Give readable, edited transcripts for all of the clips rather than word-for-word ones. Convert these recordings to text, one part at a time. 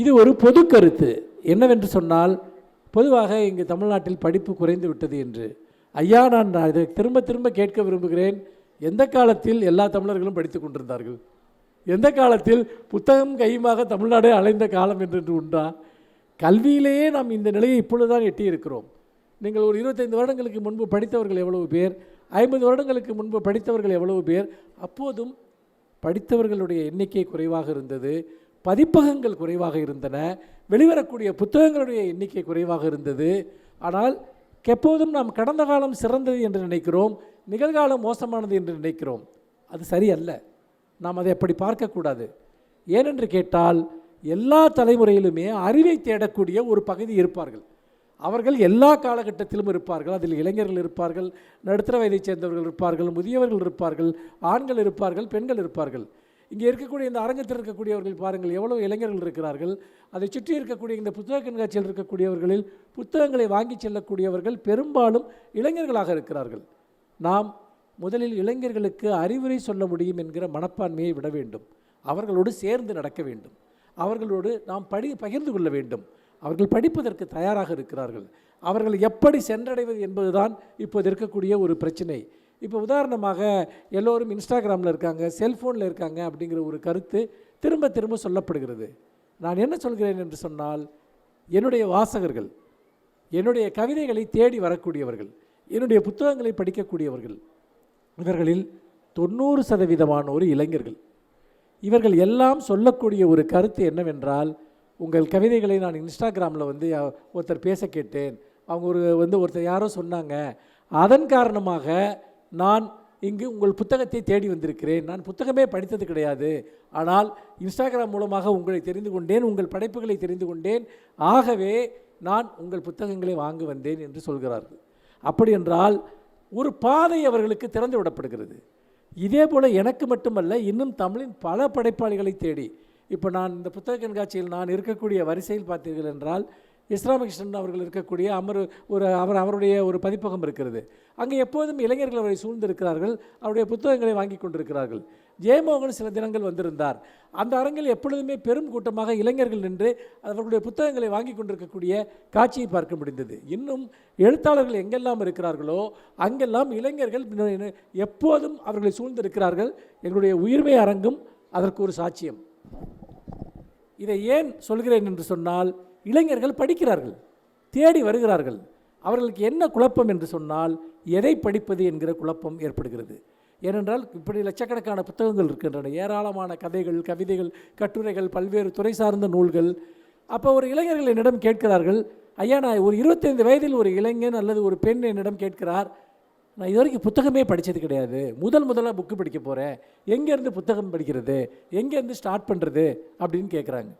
இது ஒரு பொது கருத்து. என்னவென்று சொன்னால், பொதுவாக இங்கு தமிழ்நாட்டில் படிப்பு குறைந்து விட்டது என்று. ஐயா, நான் இதை திரும்ப திரும்ப கேட்க விரும்புகிறேன். எந்த காலத்தில் எல்லா தமிழர்களும் படித்து கொண்டிருந்தார்கள்? எந்த காலத்தில் புத்தகம் கையுமாக தமிழ்நாடே அலைந்த காலம் என்று உண்டா? கல்வியிலேயே நாம் இந்த நிலையை இப்பொழுதுதான் எட்டியிருக்கிறோம். நீங்கள் ஒரு 25 வருடங்களுக்கு முன்பு படித்தவர்கள் எவ்வளவு பேர், 50 வருடங்களுக்கு முன்பு படித்தவர்கள் எவ்வளவு பேர்? அப்போதும் படித்தவர்களுடைய எண்ணிக்கை குறைவாக இருந்தது, பதிப்பகங்கள் குறைவாக இருந்தன, வெளிவரக்கூடிய புத்தகங்களுடைய எண்ணிக்கை குறைவாக இருந்தது. ஆனால் எப்போதும் நாம் கடந்த காலம் சிறந்தது என்று நினைக்கிறோம், நிகழ்காலம் மோசமானது என்று நினைக்கிறோம். அது சரியல்ல. நாம் அதை அப்படி பார்க்கக்கூடாது. ஏனென்று கேட்டால், எல்லா தலைமுறையிலுமே அறிவை தேடக்கூடிய ஒரு பகுதி இருப்பார்கள். அவர்கள் எல்லா காலகட்டத்திலும் இருப்பார்கள். அதில் இளைஞர்கள் இருப்பார்கள், நடுத்தர வயதைச் சேர்ந்தவர்கள் இருப்பார்கள், முதியவர்கள் இருப்பார்கள், ஆண்கள் இருப்பார்கள், பெண்கள் இருப்பார்கள். இங்கே இருக்கக்கூடிய இந்த அரங்கத்தில் இருக்கக்கூடியவர்கள் பாருங்கள், எவ்வளோ இளைஞர்கள் இருக்கிறார்கள். அதை சுற்றி இருக்கக்கூடிய இந்த புத்தக கண்காட்சியில் இருக்கக்கூடியவர்களில் புத்தகங்களை வாங்கி செல்லக்கூடியவர்கள் பெரும்பாலும் இளைஞர்களாக இருக்கிறார்கள். நாம் முதலில் இளைஞர்களுக்கு அறிவுரை சொல்ல முடியும் என்கிற மனப்பான்மையை விட வேண்டும். அவர்களோடு சேர்ந்து நடக்க வேண்டும். அவர்களோடு நாம் பகிர்ந்து கொள்ள வேண்டும். அவர்கள் படிப்பதற்கு தயாராக இருக்கிறார்கள். அவர்கள் எப்படி சென்றடைவது என்பதுதான் இப்போது இருக்கக்கூடிய ஒரு பிரச்சனை. இப்போ உதாரணமாக எல்லோரும் இன்ஸ்டாகிராமில் இருக்காங்க, செல்ஃபோனில் இருக்காங்க அப்படிங்கிற ஒரு கருத்து திரும்ப திரும்ப சொல்லப்படுகிறது. நான் என்ன சொல்கிறேன் என்று சொன்னால், என்னுடைய வாசகர்கள், என்னுடைய கவிதைகளை தேடி வரக்கூடியவர்கள், என்னுடைய புத்தகங்களை படிக்கக்கூடியவர்கள், இவர்களில் 90% இளைஞர்கள். இவர்கள் எல்லாம் சொல்லக்கூடிய ஒரு கருத்து என்னவென்றால், உங்கள் கவிதைகளை நான் இன்ஸ்டாகிராமில் ஒருத்தர் பேச கேட்டேன், அவங்க ஒருத்தர் யாரோ சொன்னாங்க, அதன் காரணமாக நான் இங்கு உங்கள் புத்தகத்தை தேடி வந்திருக்கிறேன். நான் புத்தகமே படித்தது கிடையாது, ஆனால் இன்ஸ்டாகிராம் மூலமாக உங்களை தெரிந்து கொண்டேன், உங்கள் படைப்புகளை தெரிந்து கொண்டேன், ஆகவே நான் உங்கள் புத்தகங்களை வாங்க வந்தேன் என்று சொல்கிறார்கள். அப்படி என்றால் ஒரு பாதை அவர்களுக்கு திறந்து விடப்படுகிறது. இதே போல் எனக்கு மட்டுமல்ல, இன்னும் தமிழின் பல படைப்பாளிகளை தேடி, இப்போ நான் இந்த புத்தக கண்காட்சியில் நான் இருக்கக்கூடிய வரிசையில் பார்த்தீர்கள் என்றால், ராமகிருஷ்ணன் அவர்கள் இருக்கக்கூடிய அவருடைய ஒரு பதிப்பகம் இருக்கிறது. அங்கே எப்போதும் இளைஞர்கள் அவரை சூழ்ந்திருக்கிறார்கள், அவருடைய புத்தகங்களை வாங்கி கொண்டிருக்கிறார்கள். ஜெயமோகன் சில தினங்கள் வந்திருந்தார். அந்த அரங்கில் எப்பொழுதுமே பெரும் கூட்டமாக இளைஞர்கள் நின்று அவர்களுடைய புத்தகங்களை வாங்கி கொண்டிருக்கக்கூடிய காட்சியை பார்க்க முடிந்தது. இன்னும் எழுத்தாளர்கள் எங்கெல்லாம் இருக்கிறார்களோ அங்கெல்லாம் இளைஞர்கள் எப்போதும் அவர்களை சூழ்ந்திருக்கிறார்கள். எங்களுடைய உயிர்மை அரங்கும் அதற்கு ஒரு சாட்சியம். இதை ஏன் சொல்கிறேன் என்று சொன்னால், இளைஞர்கள் படிக்கிறார்கள், தேடி வருகிறார்கள். அவர்களுக்கு என்ன குழப்பம் என்று சொன்னால், எதை படிப்பது என்கிற குழப்பம் ஏற்படுகிறது. ஏனென்றால் இப்படி லட்சக்கணக்கான புத்தகங்கள் இருக்கின்றன, ஏராளமான கதைகள், கவிதைகள், கட்டுரைகள், பல்வேறு துறை சார்ந்த நூல்கள். அப்போ ஒரு இளைஞர்கள் என்னிடம் கேட்கிறார்கள், ஐயா, நான் ஒரு 25 வயதில் ஒரு இளைஞன் அல்லது ஒரு பெண் என்னிடம் கேட்கிறார், நான் இது வரைக்கும் புத்தகமே படித்தது கிடையாது, முதலாக புக்கு படிக்க போகிறேன், எங்கேருந்து புத்தகம் படிக்கிறது, எங்கேருந்து ஸ்டார்ட் பண்ணுறது அப்படின்னு கேட்குறாங்க.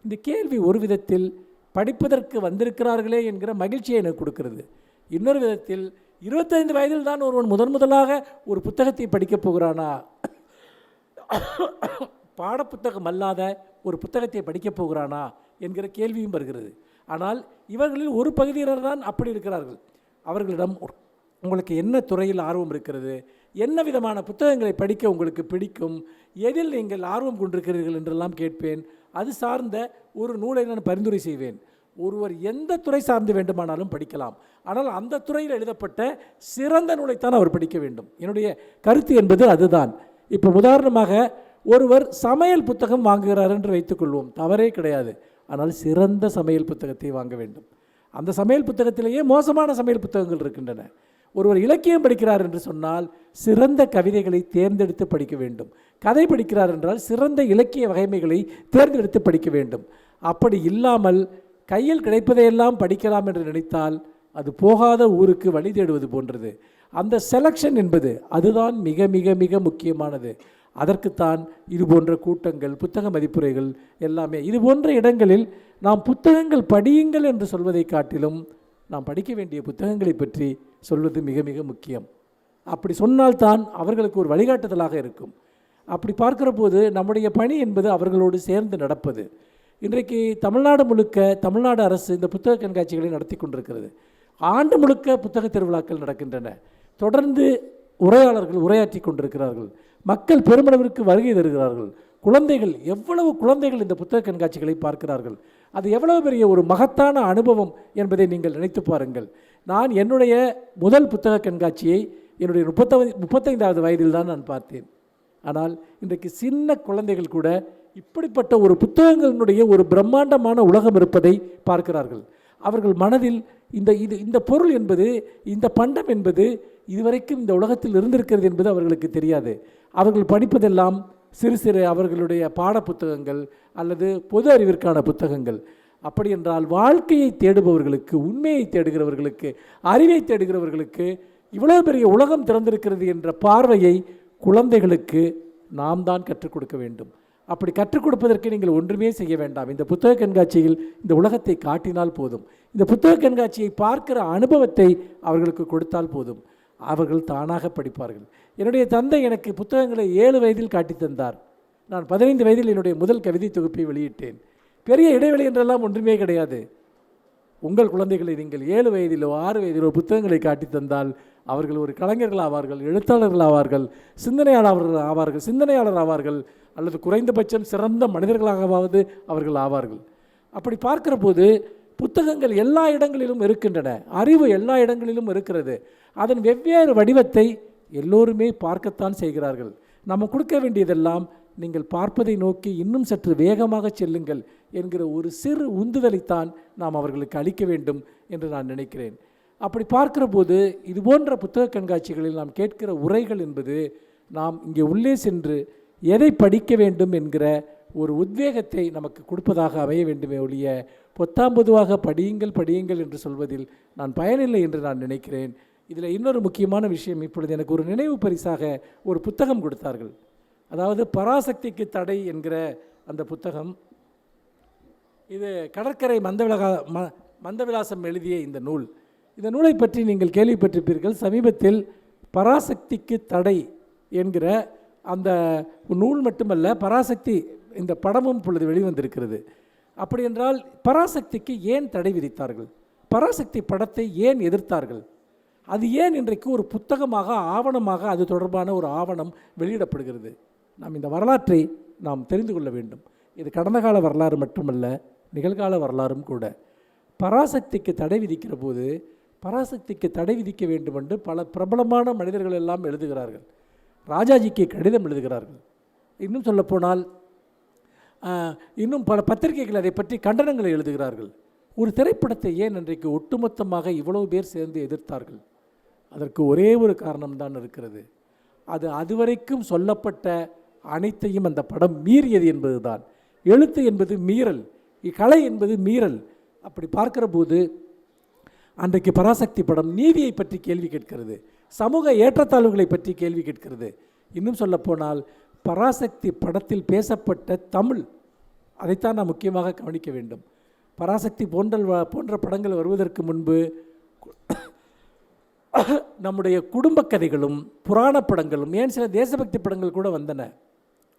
இந்த கேள்வி ஒரு விதத்தில் படிப்பதற்கு வந்திருக்கிறார்களே என்கிற மகிழ்ச்சியை எனக்கு கொடுக்கிறது. இன்னொரு விதத்தில் 25 வயதில் தான் ஒருவன் முதலாக ஒரு புத்தகத்தை படிக்கப் போகிறானா, பாடப்புத்தகம் அல்லாத ஒரு புத்தகத்தை படிக்கப் போகிறானா என்கிற கேள்வியும் வருகிறது. ஆனால் இவர்களில் ஒரு பகுதியினர் தான் அப்படி இருக்கிறார்கள். அவர்களிடம் உங்களுக்கு என்ன துறையில் ஆர்வம் இருக்கிறது, என்ன விதமான புத்தகங்களை படிக்க உங்களுக்கு பிடிக்கும், எதில் நீங்கள் ஆர்வம் கொண்டிருக்கிறீர்கள் என்றெல்லாம் கேட்பேன். அது சார்ந்த ஒரு நூலை நான் பரிந்துரை செய்வேன். ஒருவர் எந்த துறை சார்ந்து வேண்டுமானாலும் படிக்கலாம், ஆனால் அந்த துறையில் எழுதப்பட்ட சிறந்த நூலைத்தான் அவர் படிக்க வேண்டும். என்னுடைய கருத்து என்பது அதுதான். இப்போ உதாரணமாக ஒருவர் சமையல் புத்தகம் வாங்குகிறார் என்று வைத்துக்கொள்வோம், தவறே கிடையாது. ஆனால் சிறந்த சமையல் புத்தகத்தை வாங்க வேண்டும். அந்த சமையல் புத்தகத்திலேயே மோசமான சமையல் புத்தகங்கள் இருக்கின்றன. ஒருவர் இலக்கியம் படிக்கிறார் என்று சொன்னால் சிறந்த கவிதைகளை தேர்ந்தெடுத்து படிக்க வேண்டும். கதை படிக்கிறார் என்றால் சிறந்த இலக்கிய வகைமைகளை தேர்ந்தெடுத்து படிக்க வேண்டும். அப்படி இல்லாமல் கையில் கிடைப்பதையெல்லாம் படிக்கலாம் என்று நினைத்தால் அது போகாத ஊருக்கு வழி தேடுவது போன்றது. அந்த செலக்ஷன் என்பது அதுதான் மிக மிக மிக முக்கியமானது. அதற்குத்தான் இது போன்ற கூட்டங்கள், புத்தக மதிப்புரைகள் எல்லாமே. இது போன்ற இடங்களில் நாம் புத்தகங்கள் படியுங்கள் என்று சொல்வதை காட்டிலும் நாம் படிக்க வேண்டிய புத்தகங்களை பற்றி சொல்வது மிக மிக முக்கியம். அப்படி சொன்னால்தான் அவர்களுக்கு ஒரு வழிகாட்டுதலாக இருக்கும். அப்படி பார்க்கிற போது நம்முடைய பணி என்பது அவர்களோடு சேர்ந்து நடப்பது. இன்றைக்கு தமிழ்நாடு முழுக்க தமிழ்நாடு அரசு இந்த புத்தக கண்காட்சிகளை நடத்தி கொண்டிருக்கிறது. ஆண்டு முழுக்க புத்தக திருவிழாக்கள் நடக்கின்றன. தொடர்ந்து உரையாளர்கள் உரையாற்றி கொண்டிருக்கிறார்கள். மக்கள் பெருமளவிற்கு வருகை தருகிறார்கள். குழந்தைகள் எவ்வளவு குழந்தைகள் இந்த புத்தக கண்காட்சிகளை பார்க்கிறார்கள். அது எவ்வளவு பெரிய ஒரு மகத்தான அனுபவம் என்பதை நீங்கள் நினைத்து பாருங்கள். நான் என்னுடைய முதல் புத்தக கண்காட்சியை என்னுடைய 35வது வயதில் தான் நான் பார்த்தேன். ஆனால் இன்றைக்கு சின்ன குழந்தைகள் கூட இப்படிப்பட்ட ஒரு புத்தகங்களினுடைய ஒரு பிரம்மாண்டமான உலகம் இருப்பதை பார்க்கிறார்கள். அவர்கள் மனதில் இந்த பொருள் என்பது, இந்த பண்டம் என்பது இதுவரைக்கும் இந்த உலகத்தில் இருந்திருக்கிறது என்பது அவர்களுக்கு தெரியாது. அவர்கள் படிப்பதெல்லாம் சிறு சிறு அவர்களுடைய பாட புத்தகங்கள் அல்லது பொது அறிவிற்கான புத்தகங்கள். அப்படி என்றால் வாழ்க்கையை தேடுபவர்களுக்கு, உண்மையை தேடுகிறவர்களுக்கு, அறிவை தேடுகிறவர்களுக்கு இவ்வளவு பெரிய உலகம் திறந்திருக்கிறது என்ற பார்வையை குழந்தைகளுக்கு நாம் தான் கற்றுக் கொடுக்க வேண்டும். அப்படி கற்றுக் கொடுப்பதற்கு நீங்கள் ஒன்றுமே செய்ய வேண்டாம். இந்த புத்தக கண்காட்சியில் இந்த உலகத்தை காட்டினால் போதும். இந்த புத்தக கண்காட்சியை பார்க்கிற அனுபவத்தை அவர்களுக்கு கொடுத்தால் போதும். அவர்கள் தானாக படிப்பார்கள். என்னுடைய தந்தை எனக்கு புத்தகங்களை 7 வயதில் காட்டி தந்தார். நான் 15 வயதில் என்னுடைய முதல் கவிதை தொகுப்பை வெளியிட்டேன். பெரிய இடைவெளி என்றெல்லாம் ஒன்றுமே கிடையாது. உங்கள் குழந்தைகளை நீங்கள் 7 வயதிலோ 6 வயதிலோ புத்தகங்களை காட்டி தந்தால் அவர்கள் ஒரு கலைஞர்கள் ஆவார்கள், எழுத்தாளர்கள் ஆவார்கள், சிந்தனையாளர் ஆவார்கள், அல்லது குறைந்தபட்சம் சிறந்த மனிதர்களாகவாவது அவர்கள் ஆவார்கள். அப்படி பார்க்கிற போது புத்தகங்கள் எல்லா இடங்களிலும் இருக்கின்றன. அறிவு எல்லா இடங்களிலும் இருக்கிறது. அதன் வெவ்வேறு வடிவத்தை எல்லோருமே பார்க்கத்தான் செய்கிறார்கள். நம்ம கொடுக்க வேண்டியதெல்லாம் நீங்கள் பார்ப்பதை நோக்கி இன்னும் சற்று வேகமாக செல்லுங்கள் என்கிற ஒரு சிறு உந்துதலைத்தான் நாம் அவர்களுக்கு அளிக்க வேண்டும் என்று நான் நினைக்கிறேன். அப்படி பார்க்கிற போது இது போன்ற புத்தக கண்காட்சிகளில் நாம் கேட்கிற உரைகள் என்பது நாம் இங்கே உள்ளே சென்று எதை படிக்க வேண்டும் என்கிற ஒரு உத்வேகத்தை நமக்கு கொடுப்பதாக அமைய வேண்டுமே ஒழிய பொத்தாம்பொதுவாக படியுங்கள் என்று சொல்வதில் நான் பயனில்லை என்று நான் நினைக்கிறேன். இதில் இன்னொரு முக்கியமான விஷயம், இப்பொழுது எனக்கு ஒரு நினைவு பரிசாக ஒரு புத்தகம் கொடுத்தார்கள். அதாவது பராசக்திக்கு தடை என்கிற அந்த புத்தகம். இது கடற்கரை மந்தவிலாசம் எழுதிய இந்த நூல். இந்த நூலை பற்றி நீங்கள் கேள்விப்பட்டிருப்பீர்கள். சமீபத்தில் பராசக்திக்கு தடை என்கிற அந்த நூல் மட்டுமல்ல, பராசக்தி இந்த படமும் இப்பொழுது வெளிவந்திருக்கிறது. அப்படி என்றால் பராசக்திக்கு ஏன் தடை விதித்தார்கள்? பராசக்தி படத்தை ஏன் எதிர்த்தார்கள்? அது ஏன் இன்றைக்கு ஒரு புத்தகமாக, ஆவணமாக அது தொடர்பான ஒரு ஆவணம் வெளியிடப்படுகிறது? நாம் இந்த வரலாற்றை நாம் தெரிந்து கொள்ள வேண்டும். இது கடந்த கால வரலாறு மட்டுமல்ல, நிகழ்கால வரலாறும் கூட. பராசக்திக்கு தடை விதிக்கிற போது பராசக்திக்கு தடை விதிக்க வேண்டும் என்று பல பிரபலமான மனிதர்கள் எல்லாம் எழுதுகிறார்கள். ராஜாஜிக்கு கடிதம் எழுதுகிறார்கள். இன்னும் சொல்லப்போனால் இன்னும் பல பத்திரிகைகள் அதை பற்றி கண்டனங்களை எழுதுகிறார்கள். ஒரு திரைப்படத்தை ஏன் இன்றைக்கு ஒட்டுமொத்தமாக இவ்வளவு பேர் சேர்ந்து எதிர்த்தார்கள்? அதற்கு ஒரே ஒரு காரணம்தான் இருக்கிறது. அது அதுவரைக்கும் சொல்லப்பட்ட அனைத்தையும் அந்த படம் மீறியது என்பதுதான். எழுத்து என்பது மீறல், கலை என்பது மீறல். அப்படி பார்க்கிற போது அன்றைக்கு பராசக்தி படம் நீதியை பற்றி கேள்வி கேட்கிறது, சமூக ஏற்றத்தாழ்வுகளை பற்றி கேள்வி கேட்கிறது. இன்னும் சொல்லப்போனால் பராசக்தி படத்தில் பேசப்பட்ட தமிழ், அதைத்தான் நாம் முக்கியமாக கவனிக்க வேண்டும். பராசக்தி போன்ற படங்கள் வருவதற்கு முன்பு நம்முடைய குடும்ப கதைகளும் புராண படங்களும், ஏன் சில தேசபக்தி படங்கள் கூட வந்தன.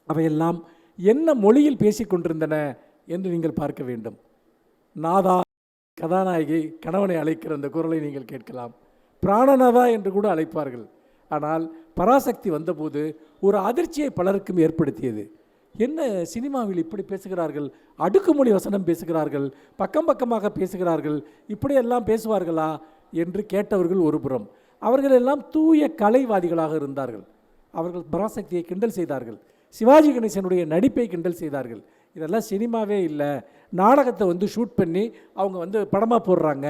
அவையெல்லாம் என்ன மொழியில் பேசிக்கொண்டிருந்தன என்று நீங்கள் பார்க்க வேண்டும். நாதா கதாநாயகி கணவனை அழைக்கிற அந்த குரலை நீங்கள் கேட்கலாம். பிராணநாதா என்று கூட அழைப்பார்கள். ஆனால் பராசக்தி வந்தபோது ஒரு அதிர்ச்சியை பலருக்கும் ஏற்படுத்தியது. என்ன சினிமாவில் இப்படி பேசுகிறார்கள், அடுக்குமொழி வசனம் பேசுகிறார்கள், பக்கம் பக்கமாக பேசுகிறார்கள், இப்படியெல்லாம் பேசுவார்களா என்று கேட்டவர்கள் ஒரு புறம். அவர்கள் எல்லாம் தூய கலைவாதிகளாக இருந்தார்கள். அவர்கள் பராசக்தியை கிண்டல் செய்தார்கள். சிவாஜி கணேசனுடைய நடிப்பை கிண்டல் செய்தார்கள். இதெல்லாம் சினிமாவே இல்லை, நாடகத்தை ஷூட் பண்ணி அவங்க படமாக போடுறாங்க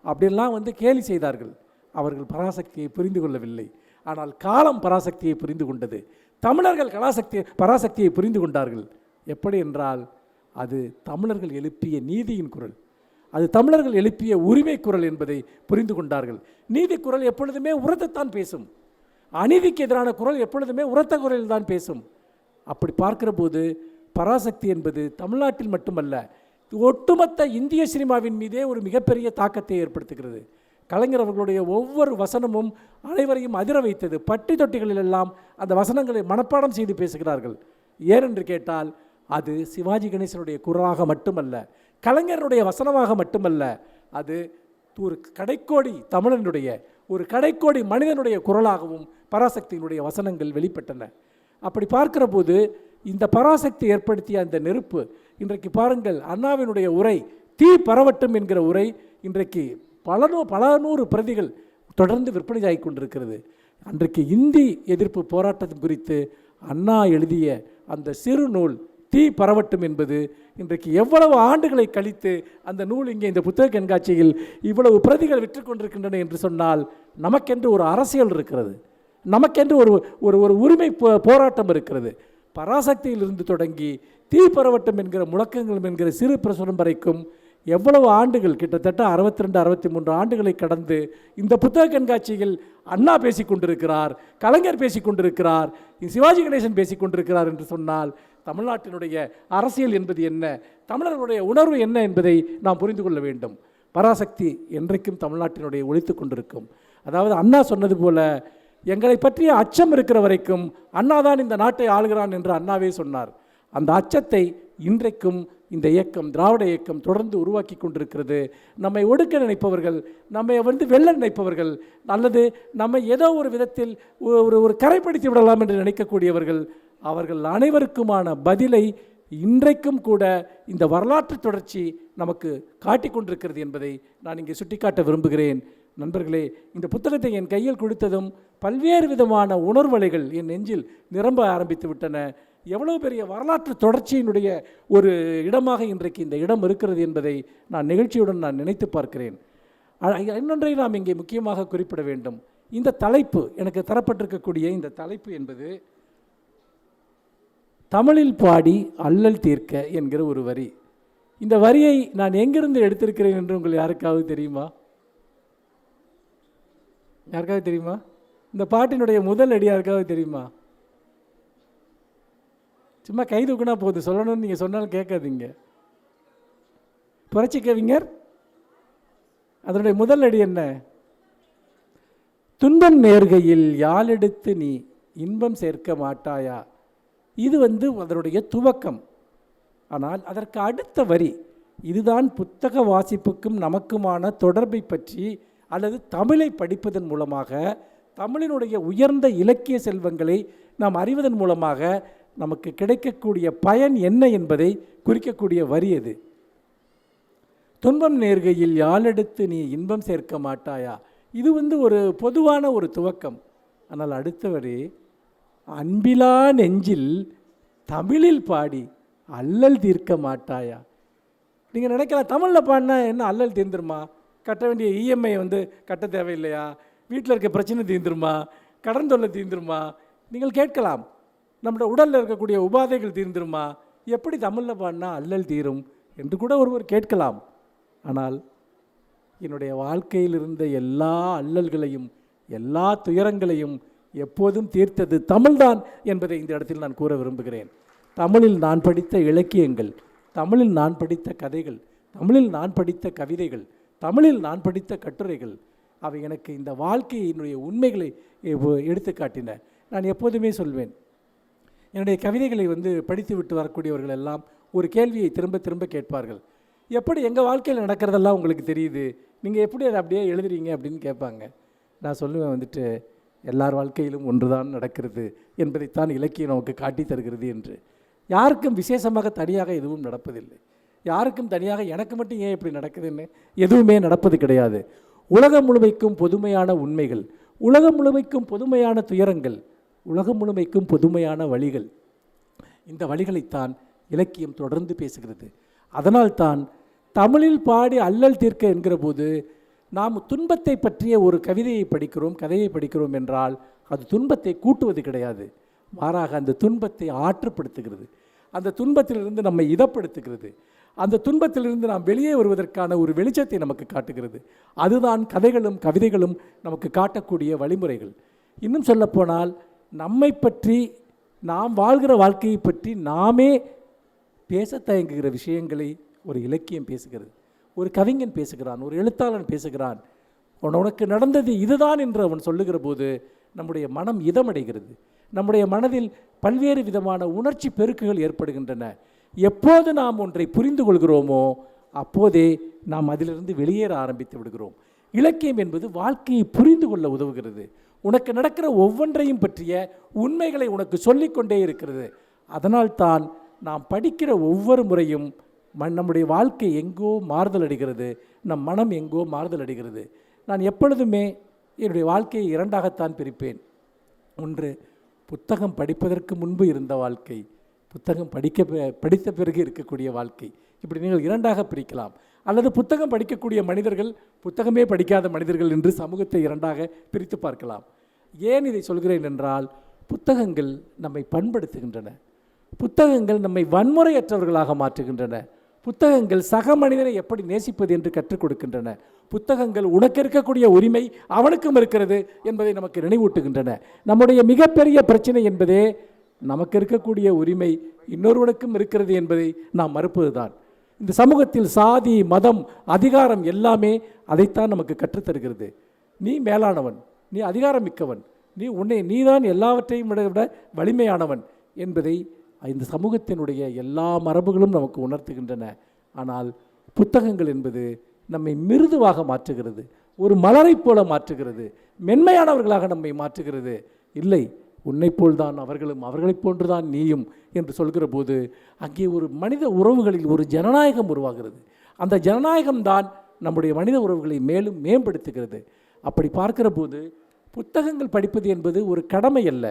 அப்படின்லாம் கேலி செய்தார்கள். அவர்கள் பராசக்தியை புரிந்து கொள்ளவில்லை. ஆனால் காலம் பராசக்தியை புரிந்து கொண்டது. தமிழர்கள் பராசக்தியை புரிந்து கொண்டார்கள். எப்படி என்றால் அது தமிழர்கள் எழுப்பிய நீதியின் குரல், அது தமிழர்கள் எழுப்பிய உரிமை குரல் என்பதை புரிந்து கொண்டார்கள். நீதி குரல் எப்பொழுதுமே உரத்தைத்தான் பேசும். அநீதிக்கு எதிரான குரல் எப்பொழுதுமே உரத்த குரலில் தான் பேசும். அப்படி பார்க்கிற போது பராசக்தி என்பது தமிழ்நாட்டில் மட்டுமல்ல, ஒட்டுமொத்த இந்திய சினிமாவின் மீதே ஒரு மிகப்பெரிய தாக்கத்தை ஏற்படுத்துகிறது. கலைஞர் அவர்களுடைய ஒவ்வொரு வசனமும் அனைவரையும் அதிர வைத்தது. பட்டி தொட்டிகளிலெல்லாம் அந்த வசனங்களை மனப்பாடம் செய்து பேசுகிறார்கள். ஏனென்று கேட்டால் அது சிவாஜி கணேசனுடைய குரலாக மட்டுமல்ல, கலைஞருடைய வசனமாக மட்டுமல்ல, அது ஒரு கடைக்கோடி தமிழனுடைய, ஒரு கடைக்கோடி மனிதனுடைய குரலாகவும் பராசக்தியினுடைய வசனங்கள் வெளிப்பட்டன. அப்படி பார்க்கிற போது இந்த பராசக்தி ஏற்படுத்திய அந்த நெருப்பு இன்றைக்கு பாருங்கள், அண்ணாவினுடைய உரை தீ பரவட்டும் என்கிற உரை இன்றைக்கு பல நூறு பிரதிகள் தொடர்ந்து விற்பனையாகி கொண்டிருக்கிறது. அன்றைக்கு இந்தி எதிர்ப்பு போராட்டம் குறித்து அண்ணா எழுதிய அந்த சிறு நூல் தீ பரவட்டும் என்பது இன்றைக்கு எவ்வளவு ஆண்டுகளை கழித்து அந்த நூல் இங்கே இந்த புத்தக கண்காட்சியில் இவ்வளவு பிரதிகள் விற்று கொண்டிருக்கின்றன என்று சொன்னால், நமக்கென்று ஒரு அரசியல் இருக்கிறது, நமக்கென்று ஒரு ஒரு உரிமை போராட்டம் இருக்கிறது. பராசக்தியிலிருந்து தொடங்கி தீ பரவட்டம் என்கிற முழக்கங்கள் என்கிற சிறு பிரசுரம் வரைக்கும் எவ்வளவு ஆண்டுகள், கிட்டத்தட்ட 62 63 ஆண்டுகளை கடந்து இந்த புத்தக கண்காட்சியில் அண்ணா பேசி கொண்டிருக்கிறார், கலைஞர் பேசி கொண்டிருக்கிறார், சிவாஜி கணேசன் பேசி கொண்டிருக்கிறார் என்று சொன்னால், தமிழ்நாட்டினுடைய அரசியல் என்பது என்ன, தமிழர்களுடைய உணர்வு என்ன என்பதை நாம் புரிந்து கொள்ள வேண்டும். பராசக்தி என்றைக்கும் தமிழ்நாட்டினுடைய ஒழித்து கொண்டிருக்கும். அதாவது அண்ணா சொன்னது போல, எங்களை பற்றிய அச்சம் இருக்கிற வரைக்கும் அண்ணாதான் இந்த நாட்டை ஆளுகிறான் என்று அண்ணாவே சொன்னார். அந்த அச்சத்தை இன்றைக்கும் இந்த இயக்கம், திராவிட இயக்கம் தொடர்ந்து உருவாக்கி கொண்டிருக்கிறது. நம்மை ஒடுக்க நினைப்பவர்கள், நம்மை வெல்ல நினைப்பவர்கள், அல்லது நம்மை ஏதோ ஒரு விதத்தில் ஒரு கரைப்படுத்தி விடலாம் என்று நினைக்கக்கூடியவர்கள், அவர்கள் அனைவருக்குமான பதிலை இன்றைக்கும் கூட இந்த வரலாற்று தொடர்ச்சி நமக்கு காட்டிக் கொண்டிருக்கிறது என்பதை நான் இங்கே சுட்டிக்காட்ட விரும்புகிறேன். நண்பர்களே, இந்த புத்தகத்தை என் கையில் கொடுத்ததும் பல்வேறு விதமான உணர்வலைகள் என் நெஞ்சில் நிரம்ப ஆரம்பித்து விட்டன. எவ்வளோ பெரிய வரலாற்று தொடர்ச்சியினுடைய ஒரு இடமாக இன்றைக்கு இந்த இடம் இருக்கிறது என்பதை நான் நிகழ்ச்சியுடன் நினைத்து பார்க்கிறேன். இன்னொன்றை நாம் இங்கே முக்கியமாக குறிப்பிட வேண்டும். இந்த தலைப்பு, எனக்கு தரப்பட்டிருக்கக்கூடிய இந்த தலைப்பு என்பது தமிழில் பாடி அல்லல் தீர்க்க என்கிற ஒரு வரி. இந்த வரியை நான் எங்கிருந்து எடுத்திருக்கிறேன் என்று உங்களுக்கு யாருக்காவது தெரியுமா? யாருக்காவது தெரியுமா? இந்த பாட்டினுடைய முதல் அடி யாருக்காவது தெரியுமா? சும்மா கை தூக்குனா போகுது, சொல்லணும்னு நீங்கள் சொன்னாலும் கேட்காதீங்க. புரட்சி கவிஞர் அதனுடைய முதல் அடி என்ன? துன்பம் நேர்கையில் யாழெடுத்து நீ இன்பம் சேர்க்க மாட்டாயா. இது அதனுடைய துவக்கம். ஆனால் அதற்கு அடுத்த வரி, இதுதான் புத்தக வாசிப்புக்கும் நமக்குமான தொடர்பை பற்றி, அல்லது தமிழை படிப்பதன் மூலமாக தமிழினுடைய உயர்ந்த இலக்கிய செல்வங்களை நாம் அறிவதன் மூலமாக நமக்கு கிடைக்கக்கூடிய பயன் என்ன என்பதை குறிக்கக்கூடிய வரி அது. துன்பம் நேர்கையில் யாழெடுத்து நீ இன்பம் சேர்க்க மாட்டாயா. இது ஒரு பொதுவான ஒரு துவக்கம். ஆனால் அடுத்த வரி, அன்பிலா நெஞ்சில் தமிழில் பாடி அல்லல் தீர்க்க மாட்டாயா. நீங்கள் நினைக்கலாம், தமிழில் பாடினா என்ன அல்லல் தீர்ந்துருமா? கட்ட வேண்டிய இஎம்ஐ கட்ட தேவையில்லையா? வீட்டில் இருக்க பிரச்சனை தீர்ந்துருமா? கடன் தொல்லை தீர்ந்துருமா? நீங்கள் கேட்கலாம். நம்மளோட உடலில் இருக்கக்கூடிய உபாதைகள் தீர்ந்துருமா? எப்படி தமிழில் பாடினா அல்லல் தீரும் என்று கூட ஒருவர் கேட்கலாம். ஆனால் என்னுடைய வாழ்க்கையில் இருந்த எல்லா அல்லல்களையும் எல்லா துயரங்களையும் எப்போதும் தீர்த்தது தமிழ்தான் என்பதை இந்த இடத்தில் நான் கூற விரும்புகிறேன். தமிழில் நான் படித்த இலக்கியங்கள், தமிழில் நான் படித்த கதைகள், தமிழில் நான் படித்த கவிதைகள், தமிழில் நான் படித்த கட்டுரைகள், அவை எனக்கு இந்த வாழ்க்கையினுடைய உண்மைகளை எடுத்து காட்டின. நான் எப்போதுமே சொல்வேன், என்னுடைய கவிதைகளை படித்து விட்டு வரக்கூடியவர்கள் எல்லாம் ஒரு கேள்வியை திரும்ப திரும்ப கேட்பார்கள். எப்படி எங்கள் வாழ்க்கையில் நடக்கிறதெல்லாம் உங்களுக்கு தெரியுது, நீங்கள் எப்படி அதை அப்படியே எழுதுறீங்க அப்படின்னு கேட்பாங்க. நான் சொல்லுவேன், எல்லார் வாழ்க்கையிலும் ஒன்றுதான் நடக்கிறது என்பதைத்தான் இலக்கியம் நமக்கு காட்டி தருகிறது என்று. யாருக்கும் விசேஷமாக தனியாக எதுவும் நடப்பதில்லை. யாருக்கும் தனியாக எனக்கு மட்டும் ஏன் இப்படி நடக்குதுன்னு எதுவுமே நடப்பது கிடையாது. உலகம் முழுமைக்கும் பொதுமையான உண்மைகள், உலகம் முழுமைக்கும் பொதுமையான துயரங்கள், உலகம் முழுமைக்கும் பொதுமையான வழிகள். இந்த வழிகளைத்தான் இலக்கியம் தொடர்ந்து பேசுகிறது. அதனால்தான் தமிழில் பாடி அல்லல் தீர்க்க என்கிற போது நாம் துன்பத்தை பற்றிய ஒரு கவிதையை படிக்கிறோம், கதையை படிக்கிறோம் என்றால் அது துன்பத்தை கூட்டுவது கிடையாது. மாறாக அந்த துன்பத்தை ஆற்றுப்படுத்துகிறது, அந்த துன்பத்திலிருந்து நம்மை இதப்படுத்துகிறது, அந்த துன்பத்திலிருந்து நாம் வெளியே வருவதற்கான ஒரு வெளிச்சத்தை நமக்கு காட்டுகிறது. அதுதான் கதைகளும் கவிதைகளும் நமக்கு காட்டக்கூடிய வழிமுறைகள். இன்னும் சொல்லப்போனால், நம்மை பற்றி, நாம் வாழ்கிற வாழ்க்கையை பற்றி நாமே பேச தயங்குகிற விஷயங்களை ஒரு இலக்கியம் பேசுகிறது, ஒரு கவிஞன் பேசுகிறான், ஒரு எழுத்தாளன் பேசுகிறான். உனக்கு நடந்தது இதுதான் என்று அவன் சொல்லுகிற போது நம்முடைய மனம் இதமடைகிறது. நம்முடைய மனதில் பல்வேறு விதமான உணர்ச்சி பெருக்குகள் ஏற்படுகின்றன. எப்போது நாம் ஒன்றை புரிந்து கொள்கிறோமோ அப்போதே நாம் அதிலிருந்து வெளியேற ஆரம்பித்து விடுகிறோம். இலக்கியம் என்பது வாழ்க்கையை புரிந்து கொள்ள உதவுகிறது. உனக்கு நடக்கிற ஒவ்வொன்றையும் பற்றிய உண்மைகளை உனக்கு சொல்லிக்கொண்டே இருக்கிறது. அதனால்தான் நாம் படிக்கிற ஒவ்வொரு முறையும் நம்முடைய வாழ்க்கை எங்கோ மாறுதல் அடைகிறது, நம் மனம் எங்கோ மாறுதல் அடைகிறது. நான் எப்பொழுதுமே என்னுடைய வாழ்க்கையை இரண்டாகத்தான் பிரிப்பேன். ஒன்று, புத்தகம் படிப்பதற்கு முன்பு இருந்த வாழ்க்கை, புத்தகம் படித்த பிறகு இருக்கக்கூடிய வாழ்க்கை. இப்படி நீங்கள் இரண்டாக பிரிக்கலாம். அல்லது புத்தகம் படிக்கக்கூடிய மனிதர்கள், புத்தகமே படிக்காத மனிதர்கள் என்று சமூகத்தை இரண்டாக பிரித்து பார்க்கலாம். ஏன் இதை சொல்கிறேன் என்றால், புத்தகங்கள் நம்மை பண்படுத்துகின்றன, புத்தகங்கள் நம்மை வன்முறையற்றவர்களாக மாற்றுகின்றன, புத்தகங்கள் சக மனிதனை எப்படி நேசிப்பது என்று கற்றுக் கொடுக்கின்றன, புத்தகங்கள் உனக்கு இருக்கக்கூடிய உரிமை அவனுக்கும் இருக்கிறது என்பதை நமக்கு நினைவூட்டுகின்றன. நம்முடைய மிகப்பெரிய பிரச்சனை என்பதே நமக்கு இருக்கக்கூடிய உரிமை இன்னொருவனுக்கும் இருக்கிறது என்பதை நாம் மறுப்பதுதான். இந்த சமூகத்தில் சாதி, மதம், அதிகாரம் எல்லாமே அதைத்தான் நமக்கு கற்றுத்தருகிறது. நீ மேலானவன், நீ அதிகாரம் மிக்கவன், நீதான் எல்லாவற்றையும் விட வலிமையானவன் என்பதை இந்த சமூகத்தினுடைய எல்லா மரபுகளும் நமக்கு உணர்த்துகின்றன. ஆனால் புத்தகங்கள் என்பது நம்மை மிருதுவாக மாற்றுகிறது, ஒரு மலரைப் போல மாற்றுகிறது, மென்மையானவர்களாக நம்மை மாற்றுகிறது. இல்லை, உன்னைப்போல்தான் அவர்களும், அவர்களைப் போன்றுதான் நீயும் என்று சொல்கிற போது அங்கே ஒரு மனித உறவுகளில் ஒரு ஜனநாயகம் உருவாகிறது. அந்த ஜனநாயகம்தான் நம்முடைய மனித உறவுகளை மேலும் மேம்படுத்துகிறது. அப்படி பார்க்கிற போது புத்தகங்கள் படிப்பது என்பது ஒரு கடமை அல்ல,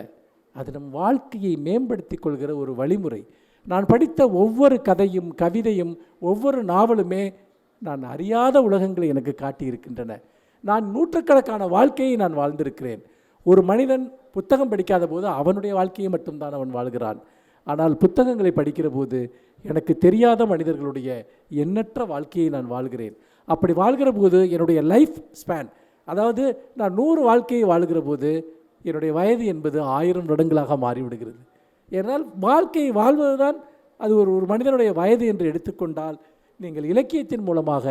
அது நம் வாழ்க்கையை மேம்படுத்தி கொள்கிற ஒரு வழிமுறை. நான் படித்த ஒவ்வொரு கதையும், கவிதையும், ஒவ்வொரு நாவலுமே நான் அறியாத உலகங்களை எனக்கு காட்டியிருக்கின்றன. நான் நூற்றுக்கணக்கான வாழ்க்கையை நான் வாழ்ந்திருக்கிறேன். ஒரு மனிதன் புத்தகம் படிக்காத போது அவனுடைய வாழ்க்கையை மட்டும்தான் அவன் வாழ்கிறான். ஆனால் புத்தகங்களை படிக்கிற போது எனக்கு தெரியாத மனிதர்களுடைய எண்ணற்ற வாழ்க்கையை நான் வாழ்கிறேன். அப்படி வாழ்கிற போது என்னுடைய லைஃப் ஸ்பேன், அதாவது நான் 100 வாழ்க்கையை வாழ்கிற போது என்னுடைய வயது என்பது 1000 வருடங்களாக மாறிவிடுகிறது. ஏனால் வாழ்க்கையை வாழ்வதுதான் அது ஒரு மனிதனுடைய வயது என்று எடுத்துக்கொண்டால், நீங்கள் இலக்கியத்தின் மூலமாக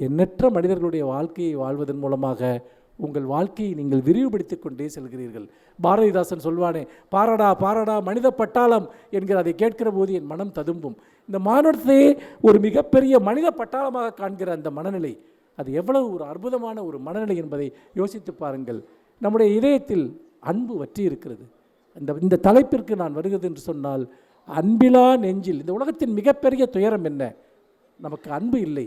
எண்ணற்ற மனிதர்களுடைய வாழ்க்கையை வாழ்வதன் மூலமாக உங்கள் வாழ்க்கையை நீங்கள் விரிவுபடுத்தி கொண்டே செல்கிறீர்கள். பாரதிதாசன் சொல்வானே, பாரடா பாரடா மனித பட்டாளம் என்கிற அதை கேட்கிற போது என் மனம் ததும்பும். இந்த மானுடத்தையே ஒரு மிகப்பெரிய மனித பட்டாளமாக காண்கிற அந்த மனநிலை, அது எவ்வளவு ஒரு அற்புதமான ஒரு மனநிலை என்பதை யோசித்து பாருங்கள். நம்முடைய இதயத்தில் அன்பு வற்றி இருக்கிறது. இந்த தலைப்பிற்கு நான் வருகிறது என்று சொன்னால், அன்பிலா நெஞ்சில், இந்த உலகத்தின் மிகப்பெரிய துயரம் என்ன? நமக்கு அன்பு இல்லை,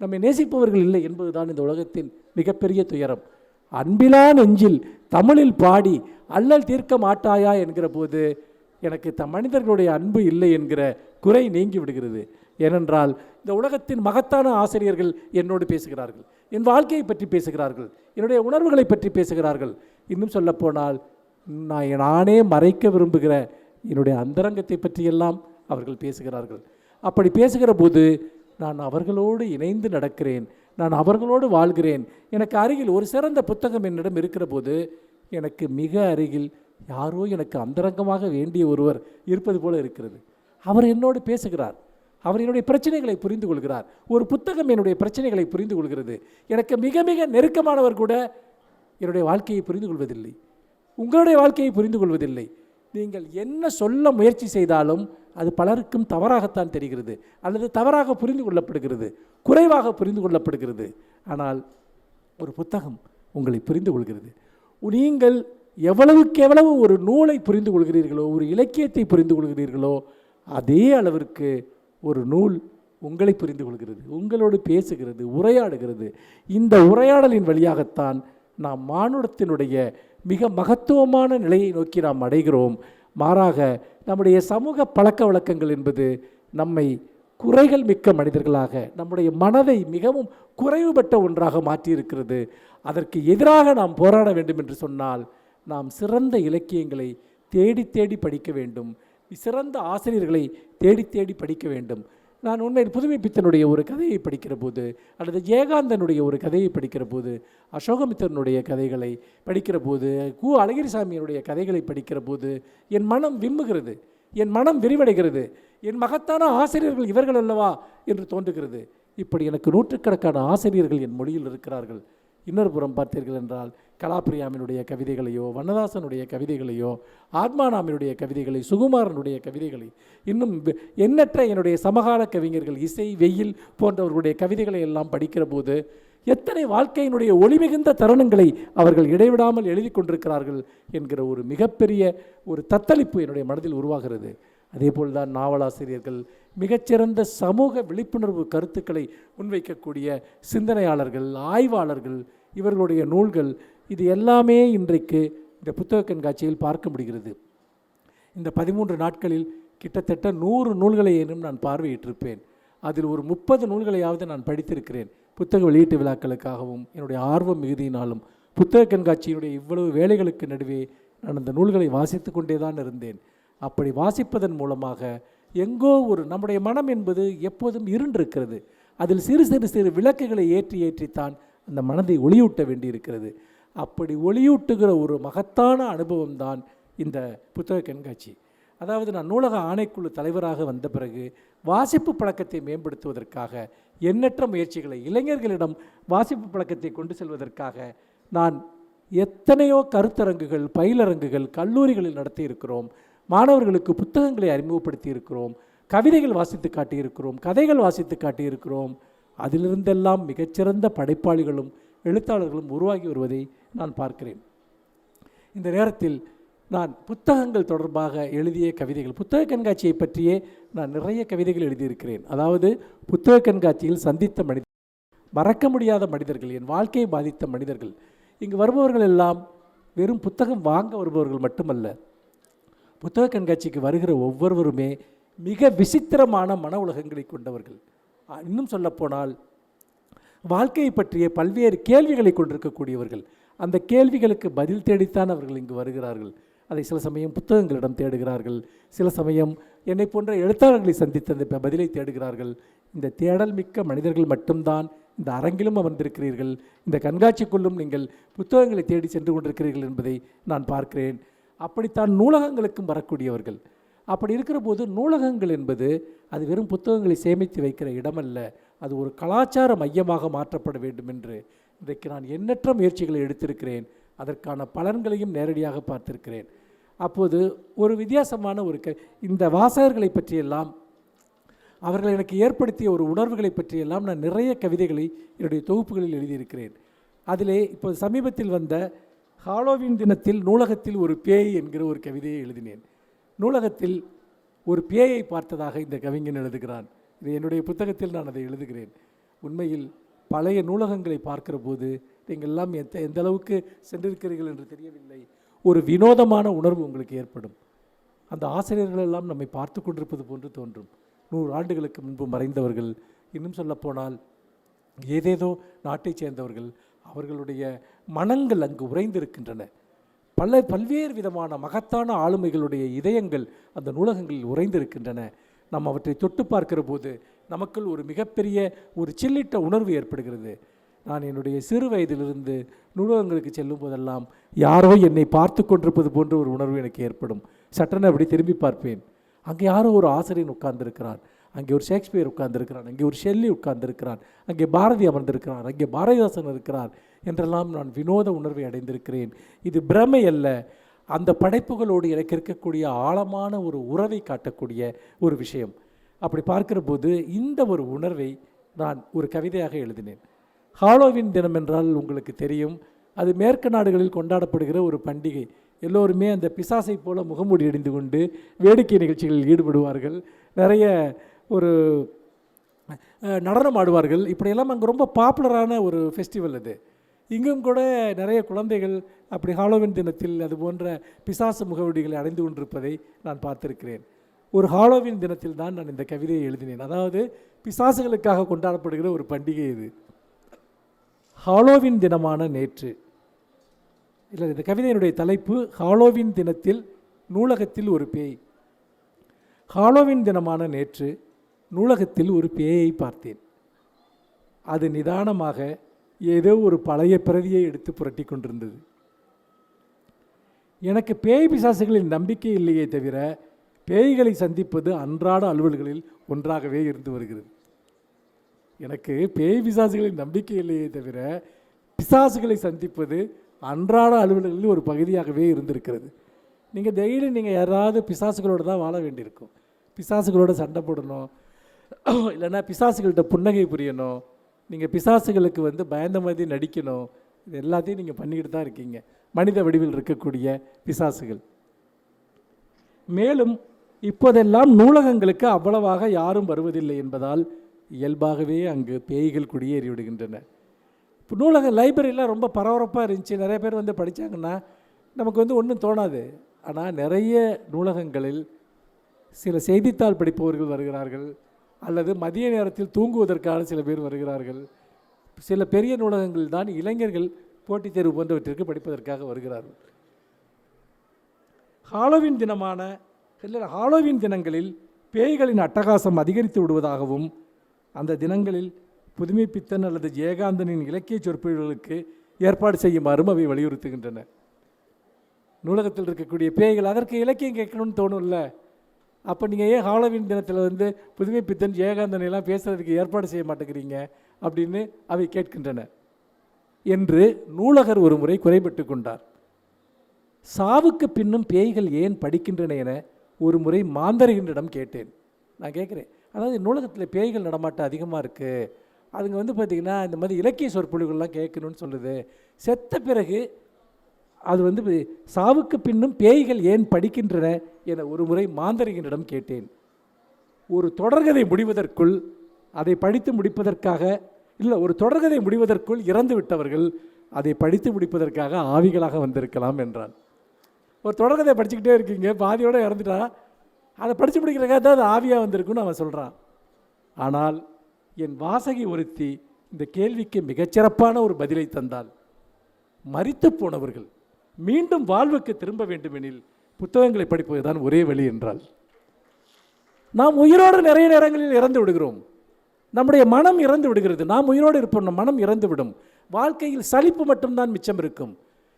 நம்மை நேசிப்பவர்கள் இல்லை என்பதுதான் இந்த உலகத்தின் மிகப்பெரிய துயரம். அன்பிலா நெஞ்சில் தமிழில் பாடி அல்லல் தீர்க்க மாட்டாயா என்கிற போது எனக்கு மனிதர்களுடைய அன்பு இல்லை என்கிற குறை நீங்கி விடுகிறது. ஏனென்றால் இந்த உலகத்தின் மகத்தான ஆசிரியர்கள் என்னோடு பேசுகிறார்கள், என் வாழ்க்கையை பற்றி பேசுகிறார்கள், என்னுடைய உணர்வுகளை பற்றி பேசுகிறார்கள். இன்னும் சொல்லப்போனால் நானே மறைக்க விரும்புகிற என்னுடைய அந்தரங்கத்தை பற்றியெல்லாம் அவர்கள் பேசுகிறார்கள். அப்படி பேசுகிற போது நான் அவர்களோடு இணைந்து நடக்கிறேன், நான் அவர்களோடு வாழ்கிறேன். எனக்கு அருகில் ஒரு சிறந்த புத்தகம் என்னிடம் இருக்கிற போது எனக்கு மிக அருகில் யாரோ எனக்கு அந்தரங்கமாக வேண்டிய ஒருவர் இருப்பது போல இருக்கிறது. அவர் என்னோடு பேசுகிறார், அவர் என்னுடைய பிரச்சனைகளை புரிந்து கொள்கிறார். ஒரு புத்தகம் என்னுடைய பிரச்சனைகளை புரிந்து கொள்கிறது. எனக்கு மிக மிக நெருக்கமானவர் கூட என்னுடைய வாழ்க்கையை புரிந்து கொள்வதில்லை, உங்களுடைய வாழ்க்கையை புரிந்து கொள்வதில்லை. நீங்கள் என்ன சொல்ல முயற்சி செய்தாலும் அது பலருக்கும் தவறாகத்தான் தெரிகிறது, அல்லது தவறாக புரிந்து கொள்ளப்படுகிறது, குறைவாக புரிந்து கொள்ளப்படுகிறது. ஆனால் ஒரு புத்தகம் உங்களை புரிந்து கொள்கிறது. நீங்கள் எவ்வளவுக்கு எவ்வளவு ஒரு நூலை புரிந்து கொள்கிறீர்களோ, ஒரு இலக்கியத்தை புரிந்து கொள்கிறீர்களோ, அதே அளவிற்கு ஒரு நூல் உங்களை புரிந்து கொள்கிறது, உங்களோடு பேசுகிறது, உரையாடுகிறது. இந்த உரையாடலின் வழியாகத்தான் நாம் மானுடத்தினுடைய மிக மகத்துவமான நிலையை நோக்கி நாம் அடைகிறோம். மாறாக நம்முடைய சமூக பழக்க வழக்கங்கள் என்பது நம்மை குறைகள் மிக்க மனிதர்களாக, நம்முடைய மனதை மிகவும் குறைவுபட்ட ஒன்றாக மாற்றியிருக்கிறது. அதற்கு எதிராக நாம் போராட வேண்டும் என்று சொன்னால் நாம் சிறந்த இலக்கியங்களை தேடி தேடி படிக்க வேண்டும், சிறந்த ஆசிரியர்களை தேடி தேடி படிக்க வேண்டும். நான் உண்மையில் புதுமைப்பித்தனுடைய ஒரு கதையை படிக்கிற போது, அல்லது ஜெயகாந்தனுடைய ஒரு கதையை படிக்கிற போது, அசோகமித்திரனுடைய கதைகளை படிக்கிற போது, அழகிரிசாமியினுடைய கதைகளை படிக்கிற போது என் மனம் விம்முகிறது, என் மனம் விரிவடைகிறது. என் மகத்தான ஆசிரியர்கள் இவர்கள் அல்லவா என்று தோன்றுகிறது. இப்படி எனக்கு நூற்றுக்கணக்கான ஆசிரியர்கள் என் மொழியில் இருக்கிறார்கள். இன்னொரு புறம் பார்த்தீர்கள் என்றால், கலாப்பிரியாமினுடைய கவிதைகளையோ, வண்ணதாசனுடைய கவிதைகளையோ, ஆத்மானாமினுடைய கவிதைகளை, சுகுமாரனுடைய கவிதைகளை, இன்னும் எண்ணற்ற என்னுடைய சமகால கவிஞர்கள் இசை, வெயில் போன்றவர்களுடைய கவிதைகளை எல்லாம் படிக்கிற போது எத்தனை வாழ்க்கையினுடைய ஒளிமிகுந்த தருணங்களை அவர்கள் இடைவிடாமல் எழுதி கொண்டிருக்கிறார்கள் என்கிற ஒரு மிகப்பெரிய ஒரு தத்தளிப்பு என்னுடைய மனதில் உருவாகிறது. அதேபோல் தான் நாவலாசிரியர்கள், மிகச்சிறந்த சமூக விழிப்புணர்வு கருத்துக்களை முன்வைக்கக்கூடிய சிந்தனையாளர்கள், ஆய்வாளர்கள், இவர்களுடைய நூல்கள், இது எல்லாமே இன்றைக்கு இந்த புத்தக கண்காட்சியில் பார்க்க முடிகிறது. இந்த 13 நாட்களில் கிட்டத்தட்ட 100 நூல்களை ஏனும் நான் பார்வையிட்டிருப்பேன். அதில் ஒரு 30 நூல்களையாவது நான் படித்திருக்கிறேன். புத்தக வெளியீட்டு விழாக்களுக்காகவும் என்னுடைய ஆர்வம் மிகுதியினாலும் புத்தக கண்காட்சியினுடைய இவ்வளவு வேலைகளுக்கு நடுவே நான் அந்த நூல்களை வாசித்து கொண்டே தான் இருந்தேன். அப்படி வாசிப்பதன் மூலமாக எங்கோ ஒரு நம்முடைய மனம் என்பது எப்போதும் இருண்டிருக்கிறது. அதில் சிறு சிறு சிறு விளக்குகளை ஏற்றி ஏற்றித்தான் அந்த மனதை ஒளியூட்ட வேண்டியிருக்கிறது. அப்படி ஒளியூட்டுகிற ஒரு மகத்தான அனுபவம் தான் இந்த புத்தக கண்காட்சி. அதாவது நான் நூலக ஆணைக்குழு தலைவராக வந்த பிறகு வாசிப்பு பழக்கத்தை மேம்படுத்துவதற்காக எண்ணற்ற முயற்சிகளை, இளைஞர்களிடம் வாசிப்பு பழக்கத்தை கொண்டு செல்வதற்காக நான் எத்தனையோ கருத்தரங்குகள், பயிலரங்குகள் கல்லூரிகளில் நடத்தியிருக்கிறோம். மாணவர்களுக்கு புத்தகங்களை அறிமுகப்படுத்தி இருக்கிறோம், கவிதைகள் வாசித்து காட்டியிருக்கிறோம், கதைகள் வாசித்து காட்டியிருக்கிறோம். அதிலிருந்தெல்லாம் மிகச்சிறந்த படைப்பாளிகளும் எழுத்தாளர்களும் உருவாகி வருவதை நான் பார்க்கிறேன். இந்த நேரத்தில் நான் புத்தகங்கள் தொடர்பாக எழுதிய கவிதைகள், புத்தக கண்காட்சியை பற்றியே நான் நிறைய கவிதைகள் எழுதியிருக்கிறேன். அதாவது புத்தக கண்காட்சியில் சந்தித்த மனிதர்கள், மறக்க முடியாத மனிதர்கள், என் வாழ்க்கையை பாதித்த மனிதர்கள். இங்கு வருபவர்கள் எல்லாம் வெறும் புத்தகம் வாங்க வருபவர்கள் மட்டுமல்ல, புத்தக கண்காட்சிக்கு வருகிற ஒவ்வொருவருமே மிக விசித்திரமான மன உலகங்களை கொண்டவர்கள். இன்னும் சொல்லப்போனால் வாழ்க்கையை பற்றிய பல்வேறு கேள்விகளை கொண்டிருக்கக்கூடியவர்கள். அந்த கேள்விகளுக்கு பதில் தேடித்தான் அவர்கள் இங்கு வருகிறார்கள். அதை சில சமயம் புத்தகங்களிடம் தேடுகிறார்கள், சில சமயம் என்னை போன்ற எழுத்தாளர்களை சந்தித்து அந்த பதிலை தேடுகிறார்கள். இந்த தேடல் மிக்க மனிதர்கள் மட்டும்தான் இந்த அரங்கிலும் அமர்ந்திருக்கிறீர்கள், இந்த கண்காட்சிக்குள்ளும் நீங்கள் புத்தகங்களை தேடி சென்று கொண்டிருக்கிறீர்கள் என்பதை நான் பார்க்கிறேன். அப்படித்தான் நூலகங்களுக்கும் வரக்கூடியவர்கள். அப்படி இருக்கிற போது நூலகங்கள் என்பது அது வெறும் புத்தகங்களை சேமித்து வைக்கிற இடமல்ல, அது ஒரு கலாச்சார மையமாக மாற்றப்பட வேண்டும் என்று இன்றைக்கு நான் எண்ணற்ற முயற்சிகளை எடுத்திருக்கிறேன். அதற்கான பலன்களையும் நேரடியாக பார்த்திருக்கிறேன். அப்போது ஒரு வித்தியாசமான இந்த வாசகர்களை பற்றியெல்லாம், அவர்கள் எனக்கு ஏற்படுத்திய ஒரு உணர்வுகளை பற்றியெல்லாம் நான் நிறைய கவிதைகளை என்னுடைய தொகுப்புகளில் எழுதியிருக்கிறேன். அதிலே இப்போ சமீபத்தில் வந்த ஹாலோவின் தினத்தில் நூலகத்தில் ஒரு பேய் என்கிற ஒரு கவிதையை எழுதினேன். நூலகத்தில் ஒரு பேயை பார்த்ததாக இந்த கவிஞன் எழுதுகிறான். இது என்னுடைய புத்தகத்தில் நான் அதை எழுதுகிறேன். உண்மையில் பழைய நூலகங்களை பார்க்கிற போது நீங்கள் எல்லாம் எந்த அளவுக்கு சென்றிருக்கிறீர்கள் என்று தெரியவில்லை, ஒரு வினோதமான உணர்வு உங்களுக்கு ஏற்படும். அந்த ஆசிரியர்கள் எல்லாம் நம்மை பார்த்து கொண்டிருப்பது போன்று தோன்றும். 100 ஆண்டுகளுக்கு முன்பு மறைந்தவர்கள், இன்னும் சொல்லப்போனால் ஏதேதோ நாட்டைச் சேர்ந்தவர்கள், அவர்களுடைய மனங்கள் அங்கு உறைந்திருக்கின்றன. பல்வேறு விதமான மகத்தான ஆளுமைகளுடைய இதயங்கள் அந்த நூலகங்களில் உறைந்திருக்கின்றன. நாம் அவற்றை தொட்டு பார்க்கிற போது நமக்குள் ஒரு மிகப்பெரிய ஒரு சில்லிட்ட உணர்வு ஏற்படுகிறது. நான் என்னுடைய சிறு வயதிலிருந்து நூலகங்களுக்கு செல்லும் போதெல்லாம் யாரோ என்னை பார்த்து கொண்டிருப்பது போன்ற ஒரு உணர்வு எனக்கு ஏற்படும். சட்டென அப்படி திரும்பி பார்ப்பேன். அங்கே யாரோ ஒரு ஆசிரியர் உட்கார்ந்திருக்கிறான், அங்கே ஒரு ஷேக்ஸ்பியர் உட்கார்ந்திருக்கிறான், அங்கே ஒரு ஷெல்லி உட்கார்ந்திருக்கிறான், அங்கே பாரதி அமர்ந்திருக்கிறார், அங்கே பாரதிதாசன் இருக்கிறார் என்றெல்லாம் நான் வினோத உணர்வை அடைந்திருக்கிறேன். இது பிரமை அல்ல, அந்த படைப்புகளோடு எனக்கு இருக்கக்கூடிய ஆழமான ஒரு உறவை காட்டக்கூடிய ஒரு விஷயம். அப்படி பார்க்கிற போது இந்த ஒரு உணர்வை நான் ஒரு கவிதையாக எழுதினேன். ஹாலோவின் தினம் என்றால் உங்களுக்கு தெரியும், அது மேற்கு நாடுகளில் கொண்டாடப்படுகிற ஒரு பண்டிகை. எல்லோருமே அந்த பிசாசை போல முகமூடி அணிந்து கொண்டு வேடிக்கை நிகழ்ச்சிகளில் ஈடுபடுவார்கள், நிறைய ஒரு நடனம் ஆடுவார்கள். இப்படியெல்லாம் அங்கே ரொம்ப பாப்புலரான ஒரு ஃபெஸ்டிவல் அது. இங்கும் கூட நிறைய குழந்தைகள் அப்படி ஹாலோவின் தினத்தில் அது போன்ற பிசாசு முகவடிகளை அடைந்து கொண்டிருப்பதை நான் பார்த்திருக்கிறேன். ஒரு ஹாலோவின் தினத்தில் தான் நான் இந்த கவிதையை எழுதினேன். அதாவது பிசாசுகளுக்காக கொண்டாடப்படுகிற ஒரு பண்டிகை இது. ஹாலோவின் தினமான நேற்று, இல்லை, இந்த கவிதையினுடைய தலைப்பு ஹாலோவின் தினத்தில் நூலகத்தில் ஒரு பேய். ஹாலோவின் தினமான நேற்று நூலகத்தில் ஒரு பேயை பார்த்தேன். அது நிதானமாக ஏதோ ஒரு பழைய பிரதியை எடுத்து புரட்டி கொண்டிருந்தது. எனக்கு பேய் பிசாசுகளின் நம்பிக்கை இல்லையே தவிர பேய்களை சந்திப்பது அன்றாட அலுவல்களில் ஒன்றாகவே இருந்து வருகிறது. எனக்கு பேய் பிசாசுகளின் நம்பிக்கை இல்லையே தவிர பிசாசுகளை சந்திப்பது அன்றாட அலுவல்களில் ஒரு பகுதியாகவே இருந்திருக்கிறது. நீங்கள் டெய்லி நீங்கள் யாராவது பிசாசுகளோடு தான் வாழ வேண்டியிருக்கும். பிசாசுகளோடு சண்டை போடணும், இல்லைன்னா பிசாசுகள்கிட்ட புன்னகை புரியணும், நீங்கள் பிசாசுகளுக்கு பயந்த மாதிரி நடிக்கணும். இது எல்லாத்தையும் நீங்கள் பண்ணிக்கிட்டு தான் இருக்கீங்க, மனித வடிவில் இருக்கக்கூடிய பிசாசுகள். மேலும் இப்போதெல்லாம் நூலகங்களுக்கு அவ்வளவாக யாரும் வருவதில்லை என்பதால் இயல்பாகவே அங்கு பேய்கள் குடியேறி விடுகின்றன. இப்போ நூலகம் லைப்ரரிலாம் ரொம்ப பரபரப்பாக இருந்துச்சு, நிறைய பேர் வந்து படித்தாங்கன்னா நமக்கு வந்து ஒன்றும் தோணாது. ஆனால் நிறைய நூலகங்களில் சில செய்தித்தாள் படிப்பவர்கள் வருகிறார்கள், அல்லது மதிய நேரத்தில் தூங்குவதற்கான சில பேர் வருகிறார்கள். சில பெரிய நூலகங்கள் தான் இளைஞர்கள் போட்டித் தேர்வு போன்றவற்றிற்கு படிப்பதற்காக வருகிறார்கள். ஹாலோவின் தினங்களில் பேய்களின் அட்டகாசம் அதிகரித்து விடுவதாகவும், அந்த தினங்களில் புதுமைப்பித்தன் அல்லது ஜெயகாந்தனின் இலக்கிய சொற்பொழிவுகளுக்கு ஏற்பாடு செய்யுமாறும் அவை வலியுறுத்துகின்றன. நூலகத்தில் இருக்கக்கூடிய பேய்கள் அதற்கு இலக்கியம் கேட்கணும்னு தோணும்ல, அப்போ நீங்கள் ஏன் ஹாலோவின் தினத்தில் வந்து புதுமைப்பித்தன் ஜெயகாந்தன் எல்லாம் பேசுகிறதுக்கு ஏற்பாடு செய்ய மாட்டேங்கிறீங்க அப்படின்னு அவை கேட்கின்றன என்று நூலகர் ஒரு முறை குறைபட்டு கொண்டார். சாவுக்கு பின்னும் பேய்கள் ஏன் படிக்கின்றன என ஒரு முறை மாந்தரிகனிடம் கேட்டேன். நான் கேட்குறேன், அதாவது நூலகத்தில் பேய்கள் நடமாட்டம் அதிகமாக இருக்குது, அதுங்க வந்து பார்த்திங்கன்னா இந்த மாதிரி இலக்கிய சொற்பொழிவுகள்லாம் கேட்கணும்னு சொல்லுது, செத்த பிறகு அது வந்து சாவுக்கு பின்னும் பேய்கள் ஏன் படிக்கின்றன என ஒரு முறை மாந்தரிகனிடம் கேட்டேன். ஒரு தொடர்கதை முடிவதற்குள் அதை படித்து முடிப்பதற்காக ஒரு தொடர்கதை முடிவதற்குள் இறந்து விட்டவர்கள் அதை படித்து முடிப்பதற்காக ஆவிகளாக வந்திருக்கலாம் என்றான். ஒரு தொடர்கதை படிச்சுக்கிட்டே இருக்கீங்க, பாதியோடு இறந்துட்டா, அதை படித்து முடிக்கிறக்காக தான் அது ஆவியாக வந்திருக்குன்னு அவன் சொல்கிறான். ஆனால் என் வாசகி ஒருத்தி இந்த கேள்விக்கு மிகச்சிறப்பான ஒரு பதிலை தந்தாள். மரித்து போனவர்கள் மீண்டும் வாழ்வுக்கு திரும்ப வேண்டுமெனில் புத்தகங்களை படிப்பது தான் ஒரே வழி என்றால். நாம் உயிரோடு நிறைய நேரங்களில் இறந்து விடுகிறோம், நம்முடைய மனம் இறந்து விடுகிறது. நாம் உயிரோடு இருப்போம், நம் மனம் இறந்து விடும். வாழ்க்கையில் சலிப்பு மட்டும்தான் மிச்சம் இருக்கும்.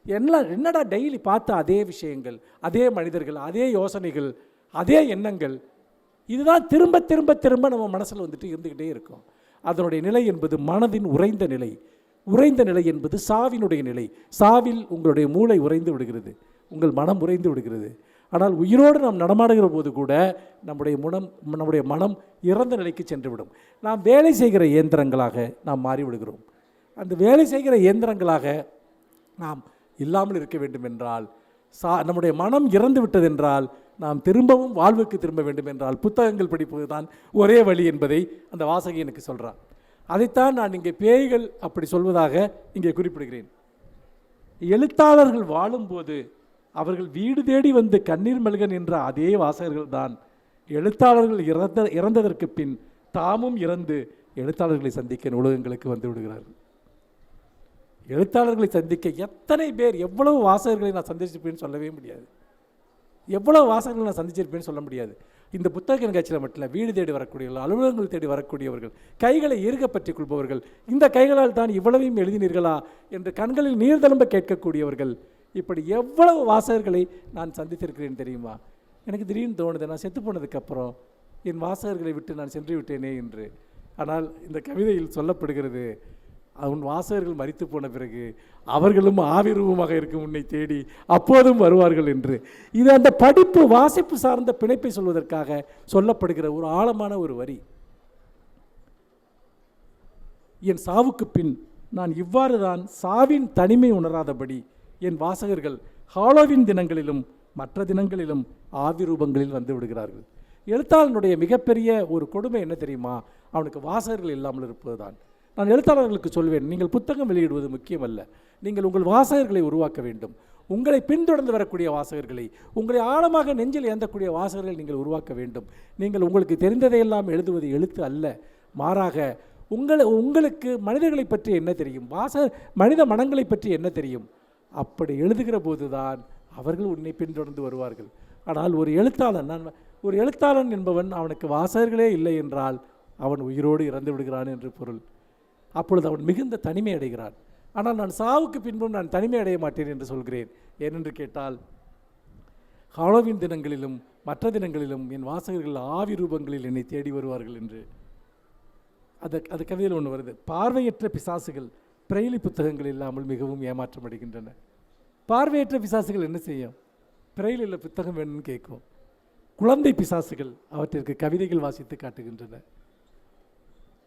என்னடா டெய்லி பார்த்த அதே விஷயங்கள், அதே மனிதர்கள், அதே யோசனைகள், அதே எண்ணங்கள், இதுதான் திரும்ப திரும்ப திரும்ப நம்ம மனசில் வந்துட்டு இருந்துக்கிட்டே இருக்கும். அதனுடைய நிலை என்பது மனதின் உறைந்த நிலை. உறைந்த நிலை என்பது சாவினுடைய நிலை. சாவில் உங்களுடைய மூளை உறைந்து விடுகிறது, உங்கள் மனம் உறைந்து விடுகிறது. ஆனால் உயிரோடு நாம் நடமாடுகிற போது கூட நம்முடைய மனம் இறந்த நிலைக்கு சென்றுவிடும். நாம் வேலை செய்கிற இயந்திரங்களாக நாம் மாறிவிடுகிறோம். அந்த வேலை செய்கிற இயந்திரங்களாக நாம் இல்லாமல் இருக்க வேண்டும் என்றால், நம்முடைய மனம் இறந்து விட்டதென்றால், நாம் திரும்பவும் வாழ்வுக்கு திரும்ப வேண்டும் என்றால் புத்தகங்கள் படிப்பது தான் ஒரே வழி என்பதை அந்த வாசகி எனக்கு சொல்கிறார். அதைத்தான் நான் இங்கே பேய்கள் அப்படி சொல்வதாக இங்கே குறிப்பிடுகிறேன். எழுத்தாளர்கள் வாழும்போது அவர்கள் வீடு தேடி வந்து கண்ணீர் மல்கன் என்ற அதே வாசகர்கள் தான் எழுத்தாளர்கள் இறந்ததற்கு பின் தாமும் இறந்து எழுத்தாளர்களை சந்திக்க நூலகங்களுக்கு வந்து விடுகிறார்கள். எழுத்தாளர்களை சந்திக்க எத்தனை பேர், எவ்வளவு வாசகர்களை நான் சந்திச்சிருப்பேன்னு சொல்லவே முடியாது. எவ்வளவு வாசகர்கள் நான் சந்திச்சிருப்பேன்னு சொல்ல முடியாது. இந்த புத்தக கண்காட்சியில் மட்டும் இல்லை, வீடு தேடி வரக்கூடியவர்கள், அலுவலகங்கள் தேடி வரக்கூடியவர்கள், கைகளை இறுக பற்றி கொள்பவர்கள், இந்த கைகளால் தான் இவ்வளவையும் எழுதினீர்களா என்று கண்களில் நீர் தழும்ப கேட்கக்கூடியவர்கள், இப்படி எவ்வளவு வாசகர்களை நான் சந்தித்திருக்கிறேன் தெரியுமா? எனக்கு திடீர்னு தோணுது, நான் செத்து போனதுக்கப்புறம் என் வாசகர்களை விட்டு நான் சென்று விட்டேனே என்று. ஆனால் இந்த கவிதையில் சொல்லப்படுகிறது, அவன் வாசகர்கள் மரித்து போன பிறகு அவர்களும் ஆவிரூபமாக இருக்கும் உன்னை தேடி அப்போதும் வருவார்கள் என்று. இது அந்த படிப்பு வாசிப்பு சார்ந்த பிணைப்பை சொல்வதற்காக சொல்லப்படுகிற ஒரு ஆழமான ஒரு வரி. என் சாவுக்கு பின் நான் இவ்வாறு தான் சாவின் தனிமை உணராதபடி என் வாசகர்கள் ஹாலோவின் தினங்களிலும் மற்ற தினங்களிலும் ஆவிரூபங்களில் வந்து விடுகிறார்கள். எழுத்தாளனுடைய மிகப்பெரிய ஒரு கொடுமை என்ன தெரியுமா? அவனுக்கு வாசகர்கள் இல்லாமல் இருப்பது தான். நான் எழுத்தாளர்களுக்கு சொல்வேன், நீங்கள் புத்தகம் வெளியிடுவது முக்கியமல்ல, நீங்கள் உங்கள் வாசகர்களை உருவாக்க வேண்டும். உங்களை பின்தொடர்ந்து வரக்கூடிய வாசகர்களை, உங்களை ஆழமாக நெஞ்சில் ஏந்தக்கூடிய வாசகர்களை நீங்கள் உருவாக்க வேண்டும். நீங்கள் உங்களுக்கு தெரிந்ததையெல்லாம் எழுதுவது எழுத்து அல்ல, மாறாக உங்களுக்கு மனிதர்களை பற்றி என்ன தெரியும், மனித மனங்களை பற்றி என்ன தெரியும், அப்படி எழுதுகிற போது தான் அவர்கள் உன்னை பின்தொடர்ந்து வருவார்கள். ஆனால் ஒரு எழுத்தாளன் என்பவன் அவனுக்கு வாசகர்களே இல்லை என்றால் அவன் உயிரோடு இறந்து விடுகிறான் என்று பொருள். அப்பொழுது அவன் மிகுந்த தனிமை அடைகிறான். ஆனால் நான் சாவுக்கு பின்பும் நான் தனிமை அடைய மாட்டேன் என்று சொல்கிறேன். ஏனென்று கேட்டால், ஹாலோவின் தினங்களிலும் மற்ற தினங்களிலும் என் வாசகர்கள் ஆவி ரூபங்களில் என்னை தேடி வருவார்கள் என்று. அது கவிதையில் ஒன்று வருது, பார்வையற்ற பிசாசுகள் பிரெய்லி புத்தகங்கள் இல்லாமல் மிகவும் ஏமாற்றம் அடைகின்றன. பார்வையற்ற பிசாசுகள் என்ன செய்யும்? பிரெய்லில் புத்தகம் வேணும்னு கேட்கும். குழந்தை பிசாசுகள் அவற்றிற்கு கவிதைகள் வாசித்து காட்டுகின்றன.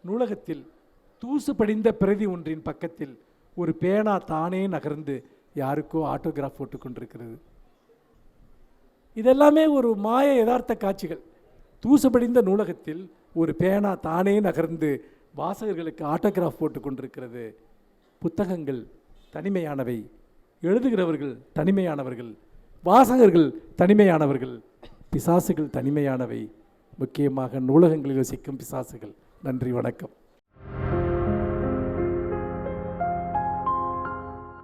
நூலகத்தில் தூசு படிந்த பிரதி ஒன்றின் பக்கத்தில் ஒரு பேனா தானே நகர்ந்து யாருக்கோ ஆட்டோகிராஃப் போட்டு கொண்டிருக்கிறது. இதெல்லாமே ஒரு மாய யதார்த்த காட்சிகள். தூசுபடிந்த நூலகத்தில் ஒரு பேனா தானே நகர்ந்து வாசகர்களுக்கு ஆட்டோகிராஃப் போட்டு கொண்டிருக்கிறது. புத்தகங்கள் தனிமையானவை, எழுதுகிறவர்கள் தனிமையானவர்கள், வாசகர்கள் தனிமையானவர்கள், பிசாசுகள் தனிமையானவை, முக்கியமாக நூலகங்களில் வசிக்கும் பிசாசுகள். நன்றி, வணக்கம்.